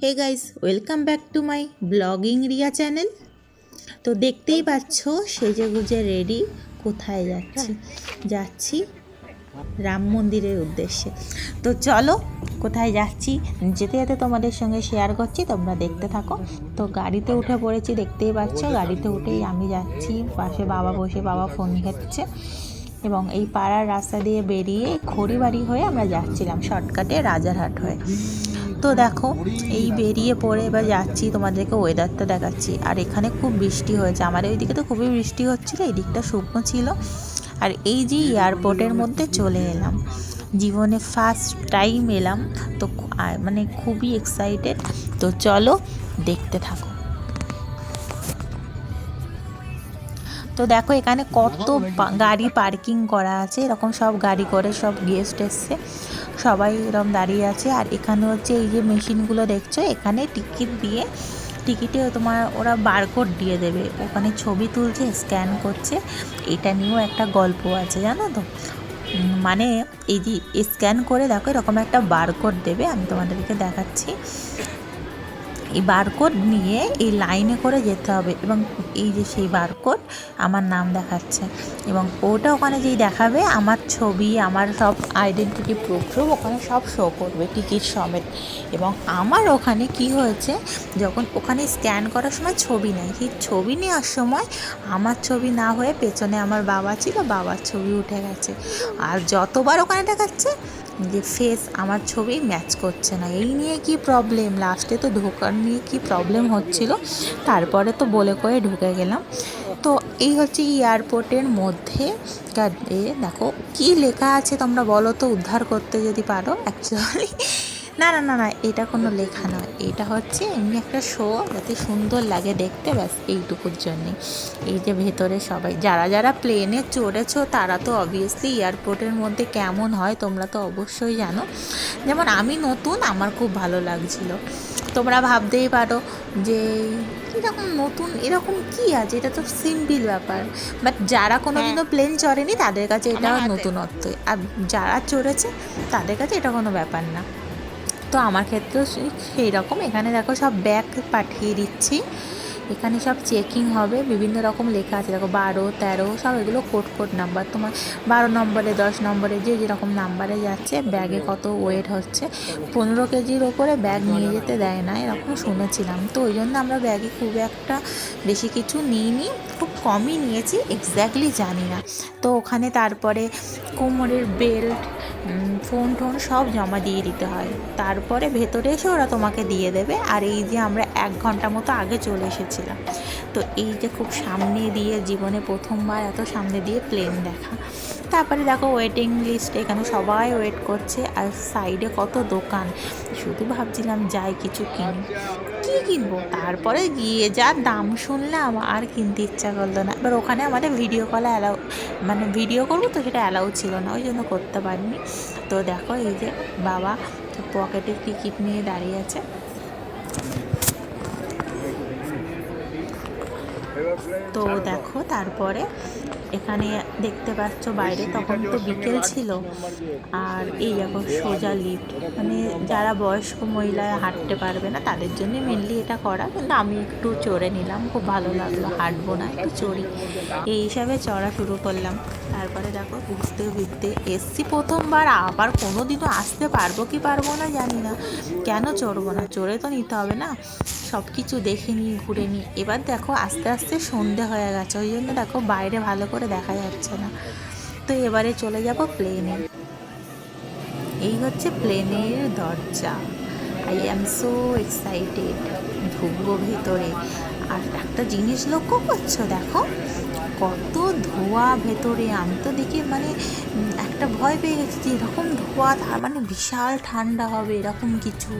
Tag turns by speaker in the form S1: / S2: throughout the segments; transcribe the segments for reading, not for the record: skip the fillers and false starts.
S1: Hey guys, welcome back to my blogging Riya channel. তো দেখতেই পাচ্ছ সেজে গুজে রেডি। কোথায় যাচ্ছি রাম মন্দিরের উদ্দেশ্যে। তো চলো কোথায় যাচ্ছি যেতে যেতে তোমাদের সঙ্গে শেয়ার করছি, তোমরা দেখতে থাকো। তো গাড়িতে উঠে পড়েছি, দেখতেই পাচ্ছ। গাড়িতে উঠেই আমি যাচ্ছি, পাশে বাবা বসে, বাবা ফোন ঘাঁটছে। এবং এই পাড়ার রাস্তা দিয়ে বেরিয়ে খড়িবাড়ি হয়ে আমরা যাচ্ছিলাম শর্টকাটে রাজারহাট হয়ে। তো দেখো এই বেরিয়ে পড়ে এবার যাচ্ছি, তোমাদেরকে ওয়েদারটা দেখাচ্ছি। আর এখানে খুব বৃষ্টি হয়েছে, আমাদের ওইদিকে তো খুবই বৃষ্টি হচ্ছিলো, এই দিকটা শুকনো ছিল। আর এই যে এয়ারপোর্টের মধ্যে চলে এলাম, জীবনে ফার্স্ট টাইম এলাম, তো মানে খুবই এক্সাইটেড। তো চলো দেখতে থাকো। তো দেখো এখানে কত গাড়ি পার্কিং করা আছে, এরকম সব গাড়ি করে সব গেস্ট এসছে, সবাই এরকম দাঁড়িয়ে আছে। আর এখানে হচ্ছে এই যে মেশিনগুলো দেখছো, এখানে টিকিট দিয়ে, টিকিটে তোমার ওরা বারকোড দিয়ে দেবে, ওখানে ছবি তুলছে, স্ক্যান করছে। এটা নিয়েও একটা গল্প আছে জানো তো, মানে এই যে স্ক্যান করে দেখো এরকম একটা বারকোড দেবে, আমি তোমাদেরকে দেখাচ্ছি। এই বারকোড নিয়ে এই লাইনে করে যেতে হবে, এবং এই যে সেই বারকোড আমার নাম দেখাচ্ছে, এবং ওটা ওখানে যেই দেখাবে আমার ছবি, আমার সব আইডেন্টিটি প্রুফ ওখানে সব শো করবে টিকিট সমেত। এবং আমার ওখানে কি হয়েছে, যখন ওখানে স্ক্যান করার সময় ছবি নেয়, সেই ছবি নেওয়ার সময় আমার ছবি না হয়ে পেছনে আমার বাবা ছিল, বাবার ছবি উঠে গেছে। আর যতবার ওখানে দেখাচ্ছে যে ফেস আমার ছবি ম্যাচ করছে না, এই নিয়ে কি প্রবলেম, লাস্টে তো ঢোকার নিয়ে কি প্রবলেম হচ্ছিল, তারপরে তো বলে করে ঢুকে গেলাম। তো এই হচ্ছে এয়ারপোর্টের মধ্যে। দেখো কি লেখা আছে তোমরা বলো তো, উদ্ধার করতে যদি পারো। অ্যাকচুয়ালি না না না না, এটা কোনো লেখা নয়, এটা হচ্ছে এমনি একটা শো, যাতে সুন্দর লাগে দেখতে, ব্যাস এইটুকুর জন্যে। এই যে ভেতরে সবাই যারা যারা প্লেনে চড়েছো তারা তো অবভিয়াসলি এয়ারপোর্টের মধ্যে কেমন হয় তোমরা তো অবশ্যই জানো। যেমন আমি নতুন, আমার খুব ভালো লাগছিল। তোমরা ভাবতেই পারো যে এরকম নতুন এরকম কি আছে, এটা তো সিম্পল ব্যাপার। বাট যারা কোনোদিনও প্লেন চড়েনি তাদের কাছে এটা নতুনত্ব, আর যারা চড়েছে তাদের কাছে এটা কোনো ব্যাপার না। তো আমার ক্ষেত্রেও সেই রকম। এখানে দেখো সব ব্যাগ পাঠিয়ে দিচ্ছি, এখানে সব চেকিং হবে, বিভিন্ন রকম লেখা আছে দেখো, 12, 13 সব এগুলো কোড নাম্বার। তোমার 12 নম্বরে, 10 নম্বরে যে যেরকম নাম্বারে যাচ্ছে, ব্যাগে কত ওয়েট হচ্ছে। 15 কেজির ওপরে ব্যাগ নিয়ে যেতে দেয় না এরকম শুনেছিলাম, তো ওই জন্য আমরা ব্যাগে খুব একটা বেশি কিছু নিইনি, খুব কমই নিয়েছি, এক্স্যাক্টলি জানি না। তো ওখানে তারপরে কোমরের বেল্ট, ফোন টোন সব জমা দিয়ে দিতে হয়, তারপরে ভেতরে এসে ওরা তোমাকে দিয়ে দেবে। আর এই যে আমরা 1 ঘন্টা মতো আগে চলে এসেছিলাম, তো এই যে খুব সামনে দিয়ে, জীবনে প্রথমবার এত সামনে দিয়ে প্লেন দেখা। তারপরে দেখো ওয়েটিং লিস্ট, এখানে সবাই ওয়েট করছে, আর সাইডে কত দোকান। শুধু ভাবছিলাম যাই কিছু কিনি, কী কিনবো, তারপরে গিয়ে যা দাম শুনলাম আর কিনতে ইচ্ছা করলো না। এবার ওখানে আমাদের ভিডিও কলে অ্যালাউ, মানে ভিডিও করবো তো সেটা অ্যালাউ ছিল না, ওই জন্য করতে পারিনি। তো দেখো এই যে বাবা পকেটে টিকিট নিয়ে দাঁড়িয়ে আছে। তো দেখো তারপরে এখানে দেখতে পাচ্ছ বাইরে, তখন তো বিকেল ছিল। আর এই দেখো সোজা লিফট, মানে যারা বয়স্ক মহিলা হাঁটতে পারবে না তাদের জন্য মেনলি এটা করা, কিন্তু আমি একটু চড়ে নিলাম, খুব ভালো লাগলো, হাঁটবো না একটু চড়ি, এই হিসাবে চড়া শুরু করলাম। তারপরে দেখো ঘুরতে ঘুরতে এসছি প্রথমবার, আবার কোনো দিনও আসতে পারবো কি পারবো না জানি না, কেন চড়বো না, চড়ে তো নিতে হবে না, সব কিছু দেখে নিই, ঘুরে নিই। এবার দেখো আস্তে আস্তে সন্ধে হয়ে গেছে, ওই জন্য দেখো বাইরে ভালো করে দেখা যাচ্ছে না। তো এবারে চলে যাব প্লেনে। এই হচ্ছে প্লেনের দরজা, আই অ্যাম সো এক্সাইটেড, ঢুকবো ভেতরে। আর একটা জিনিস লক্ষ্য করছো, দেখো কত ধোঁয়া ভেতরে, আমি তো দেখি মানে একটা ভয় পেয়ে গেছি যে এরকম ধোঁয়া, তার মানে বিশাল ঠান্ডা হবে এরকম কিছু।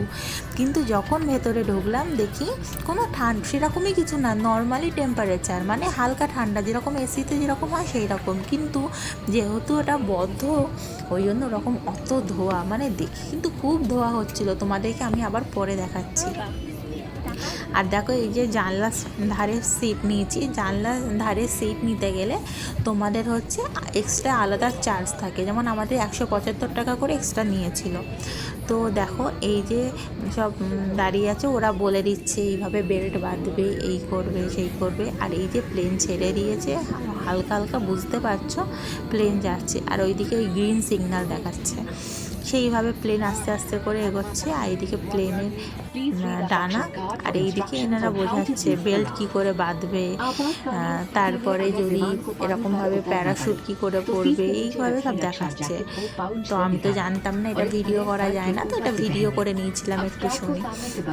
S1: কিন্তু যখন ভেতরে ঢুকলাম দেখি কোনো সেরকমই কিছু না, নর্মালি টেম্পারেচার, মানে হালকা ঠান্ডা, যেরকম এসিতে যেরকম হয় সেই রকম। কিন্তু যেহেতু এটা বদ্ধ, ওই জন্য ওরকম অত ধোঁয়া, মানে দেখে কিন্তু খুব ধোঁয়া হচ্ছিল, তোমাদেরকে আমি আবার পরে দেখাচ্ছি। আর দেখো এই যে জানলা ধারের সিট নিয়েছি, জানলা ধারের সিট নিতে গেলে তোমাদের হচ্ছে এক্সট্রা আলাদা চার্জ থাকে, যেমন আমাদের 175 টাকা করে এক্সট্রা নিয়েছিল। তো দেখো এই যে সব দাঁড়িয়ে আছে, ওরা বলে দিচ্ছে এইভাবে বেল্ট বাঁধবে, এই করবে সেই করবে। আর এই যে প্লেন ছেড়ে দিয়েছে, হালকা হালকা বুঝতে পারছো প্লেন যাচ্ছে, আর ওইদিকে ওই গ্রিন সিগন্যাল দেখাচ্ছে। সেইভাবে প্লেন আস্তে আস্তে করে এগোচ্ছে, আর এইদিকে প্লেনের ডানা, আর এইদিকে এনারা বোঝাচ্ছে বেল্ট কি করে বাঁধবে, তারপরে যদি এরকমভাবে প্যারাশুট কি করে পরবে, এইভাবে সব দেখাচ্ছে। তো আমি তো জানতাম না এটা ভিডিও করা যায় না, তো এটা ভিডিও করে নিয়েছিলাম একটু শুনি,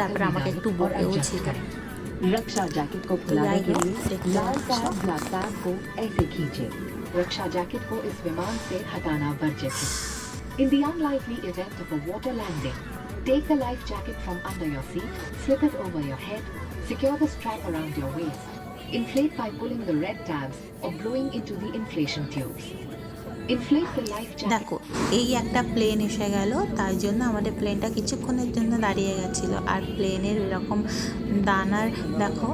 S1: তারপরে আমাকে একটু বলেও ছিল।
S2: रक्षा जैकेट को खुलाने के लिए लाल टैब या टैब को ऐसे खींचे। रक्षा जैकेट को इस विमान से हटाना वर्जित है। In the unlikely event of a water landing, take the life jacket from under your seat, slip it over your head, secure the strap around your waist, inflate by pulling the red tabs or blowing into the inflation tubes.
S1: দেখো এই একটা plane এসে গেল, তার জন্য আমাদের প্লেনটা কিছুক্ষণের জন্য দাঁড়িয়ে গেছিলো। আর প্লেনের এরকম দানার দেখো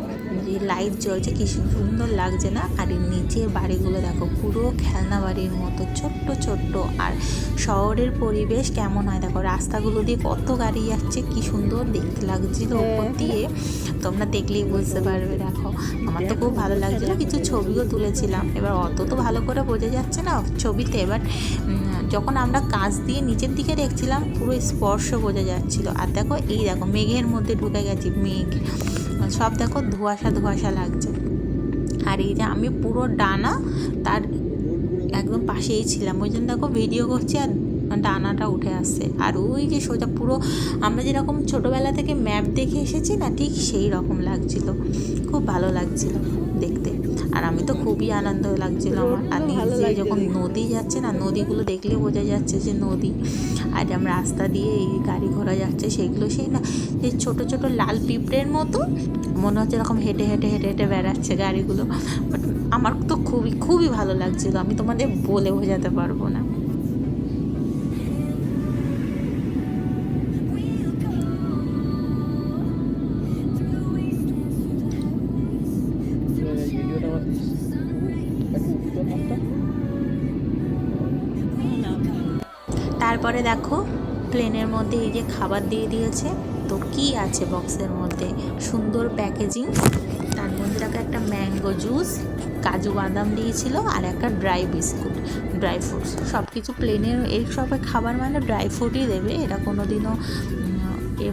S1: যে লাইট জ্বলছে, কি সুন্দর লাগছে না। আর নিচের বাড়িগুলো দেখো পুরো খেলনা বাড়ির মতো ছোট্ট ছোট্ট। আর শহরের পরিবেশ কেমন হয় দেখো, রাস্তাগুলো দিয়ে কত গাড়ি যাচ্ছে, কি সুন্দর দেখতে লাগছিল ওপর দিয়ে, তোমরা দেখলেই বুঝতে পারবে। দেখো আমার তো খুব ভালো লাগছিলো, কিছু ছবিও তুলেছিলাম। এবার অত তো ভালো করে বোঝা যাচ্ছে না ছবিতে, এবার যখন আমরা কাছ দিয়ে নিচের দিকে দেখছিলাম পুরো স্পর্শ বোঝা যাচ্ছিলো। আর দেখো এই দেখো মেঘের মধ্যে ঢুকে গেছি, মেঘ সব দেখো ধোঁয়াশা ধোঁয়াশা লাগছে। আর এই যে আমি পুরো ডানা তার একদম পাশেই ছিলাম, ওই জন্য দেখো ভিডিও করছি আর ডানাটা উঠে আসছে। আর ওই যে সোজা পুরো আমরা যেরকম ছোটোবেলা থেকে ম্যাপ দেখে এসেছি না, ঠিক সেই রকম লাগছিল, খুব ভালো লাগছিল দেখতে। আর আমি তো খুবই আনন্দ লাগছিল আমার। আর নিজে যখন নদী যাচ্ছে না, নদীগুলো দেখলে বোঝা যাচ্ছে যে নদী। আর আমরা রাস্তা দিয়ে এই গাড়ি ঘোড়া যাচ্ছে, সেগুলো সেই না যে ছোটো ছোটো লাল পিঁপড়ের মতো মনে হচ্ছে এরকম হেঁটে হেঁটে হেঁটে হেঁটে বেড়াচ্ছে গাড়িগুলো। বাট আমার তো খুবই খুবই ভালো লাগছিল, আমি তোমাদের বলে বোঝাতে পারবো না। তারপরে দেখো প্লেনের মধ্যে এই যে খাবার দিয়ে দিয়েছে। তো কি আছে বক্সের মধ্যে, সুন্দর প্যাকেজিং, তার মধ্যে দেখো একটা ম্যাঙ্গো জুস, কাজু বাদাম দিয়েছিল, আর একটা ড্রাই বিস্কুট, ড্রাই ফ্রুটস। সব কিছু প্লেনের এই সব খাবার মানে ড্রাই ফ্রুটই দেবে, এটা কোনো দিনও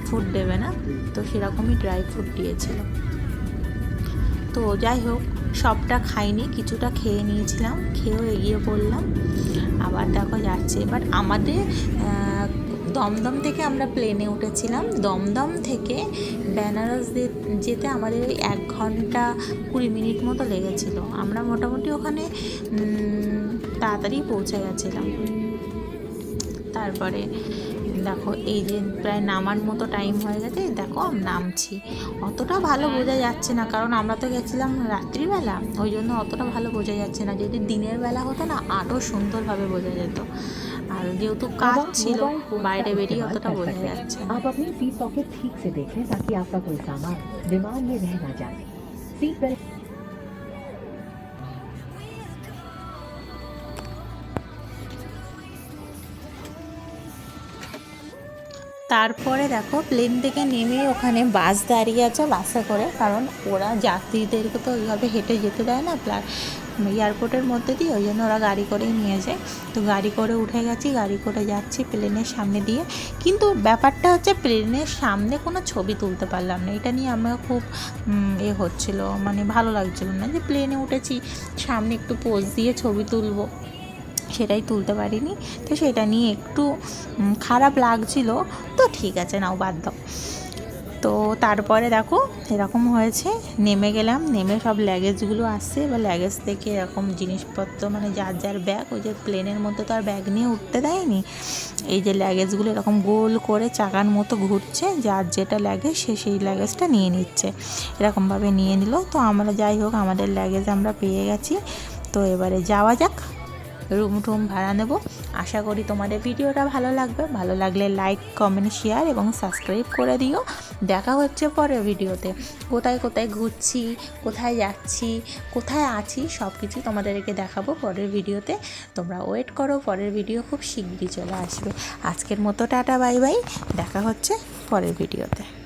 S1: ফুড দেবে না। তো সেরকমই ড্রাই ফ্রুট দিয়েছিল। তো যাই হোক সবটা খাইনি, কিছুটা খেয়ে নিয়েছিলাম, খেয়েও এগিয়ে পড়লাম। আবার দেখো যাচ্ছে। বাট আমাদের দমদম থেকে আমরা প্লেনে উঠেছিলাম, দমদম থেকে বেনারস যেতে আমাদের ওই 1 ঘন্টা 20 মিনিট মতো লেগেছিলো। আমরা মোটামুটি ওখানে তাড়াতাড়ি পৌঁছে গেছিলাম। তারপরে দেখো এই যে প্রায় নামার মতো টাইম হয়ে গেছে, দেখো নামছি। অতটা ভালো বোঝা যাচ্ছে না, কারণ আমরা তো গেছিলাম রাত্রিবেলা, ওই জন্য অতটা ভালো বোঝা যাচ্ছে না। যদি দিনের বেলা হতো না আরও সুন্দরভাবে বোঝা যেত। আর যেহেতু কাজ ছিল বাইরে বেরিয়ে অতটা বোঝা যাচ্ছে না।
S2: आप अपनी सीट पॉकेट ठीक से देखें ताकि आपका कोई सामान विमान में रह ना जाए। सीट बेल्ट
S1: তারপরে দেখো প্লেন থেকে নেমে ওখানে বাস দাঁড়িয়ে আছে, বাসে করে, কারণ ওরা যাত্রীদেরকে তো ওইভাবে হেঁটে যেতে দেয় না এয়ারপোর্টের মধ্যে দিয়ে, ওই জন্য ওরা গাড়ি করেই নিয়ে যায়। তো গাড়ি করে উঠে গেছি, গাড়ি করে যাচ্ছি প্লেনের সামনে দিয়ে। কিন্তু ব্যাপারটা হচ্ছে প্লেনের সামনে কোনো ছবি তুলতে পারলাম না, এটা নিয়ে আমরা খুব হচ্ছিল, মানে ভালো লাগছিল না যে প্লেনে উঠেছি সামনে একটু পোজ দিয়ে ছবি তুলবো, সেটাই তুলতে পারিনি। তো সেটা নিয়ে একটু খারাপ লাগছিল। তো ঠিক আছে নাও বাদ দাও। তো তারপরে দেখো এরকম হয়েছে, নেমে গেলাম, নেমে সব ল্যাগেজগুলো আসছে। এবার ল্যাগেজ থেকে এরকম জিনিসপত্র মানে যার যার ব্যাগ, ওই যে প্লেনের মধ্যে তো আর ব্যাগ নিয়ে উঠতে দেয়নি, এই যে ল্যাগেজগুলো এরকম গোল করে চাকার মতো ঘুরছে, যার যেটা ল্যাগেজ সে সেই ল্যাগেজটা নিয়ে নিচ্ছে, এরকমভাবে নিয়ে নিল। তো আমরা যাই হোক আমাদের ল্যাগেজ আমরা পেয়ে গেছি। তো এবারে যাওয়া যাক। রুম টুম ভাড়া নেব। আশা করি তোমাদের ভিডিওটা ভালো লাগবে, ভালো লাগলে লাইক কমেন্ট শেয়ার এবং সাবস্ক্রাইব করে দিও। দেখা হচ্ছে পরের ভিডিওতে। কোথায় কোথায় ঘুরছি, কোথায় যাচ্ছি, কোথায় আছি সব কিছু তোমাদেরকে দেখাবো পরের ভিডিওতে। তোমরা ওয়েট করো, পরের ভিডিও খুব শিগগিরই চলে আসবে। আজকের মতো টাটা বাই বাই, দেখা হচ্ছে পরের ভিডিওতে।